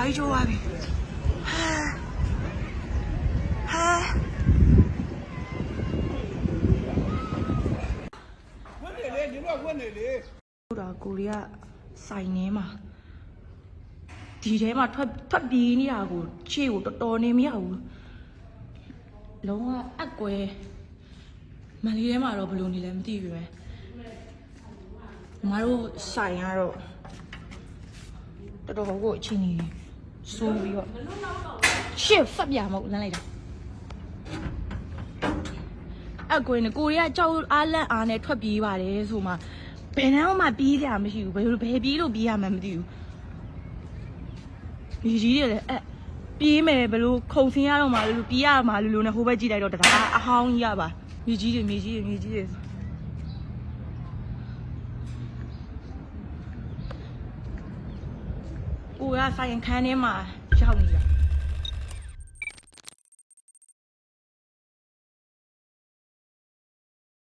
来着啊！问你嘞，你乱问你嘞。ဟုတ်တာကိုရီးယားစိုင်နေမှာဒီထဲမှာထွက်ပြေးနေတာကိုခြေကိုတော်တော်နေမရဘူးလုံးဝအကွဲမလေးထဲမှာတော့ဘယ်လိုနေလဲမသိဘူးပဲမတို့စိုင်ကတော့တော်တော်ကိုအချင်းကြီးစိုးပြီးတော့ရှစ်ဖတ်ပြမဟုတ်လမ်းလိုက်တာအကွဲနဲ့ကိုရီးယားကြောက်အားလန့်အားနဲ့ထွက်ပြေးပါတယ်ဆိုမှဘယ်နှောင်းမှပြေးကြမရှိဘူးဘယ်ပြေးလို့ပြေးရမှန်းမသိဘူးဒီကြီးတွေလည်းပြေးမယ်ဘယ်လိုခုံဆင်းရတော့မှလို့ပြေးရမှာလို့နဲ့ဟိုဘက်ကြည့်လိုက်တော့တရားအဟောင်းကြီးရပါမြေကြီးတွေကိုကဆိုင်ခန်းထဲမှာရောက်နေတာ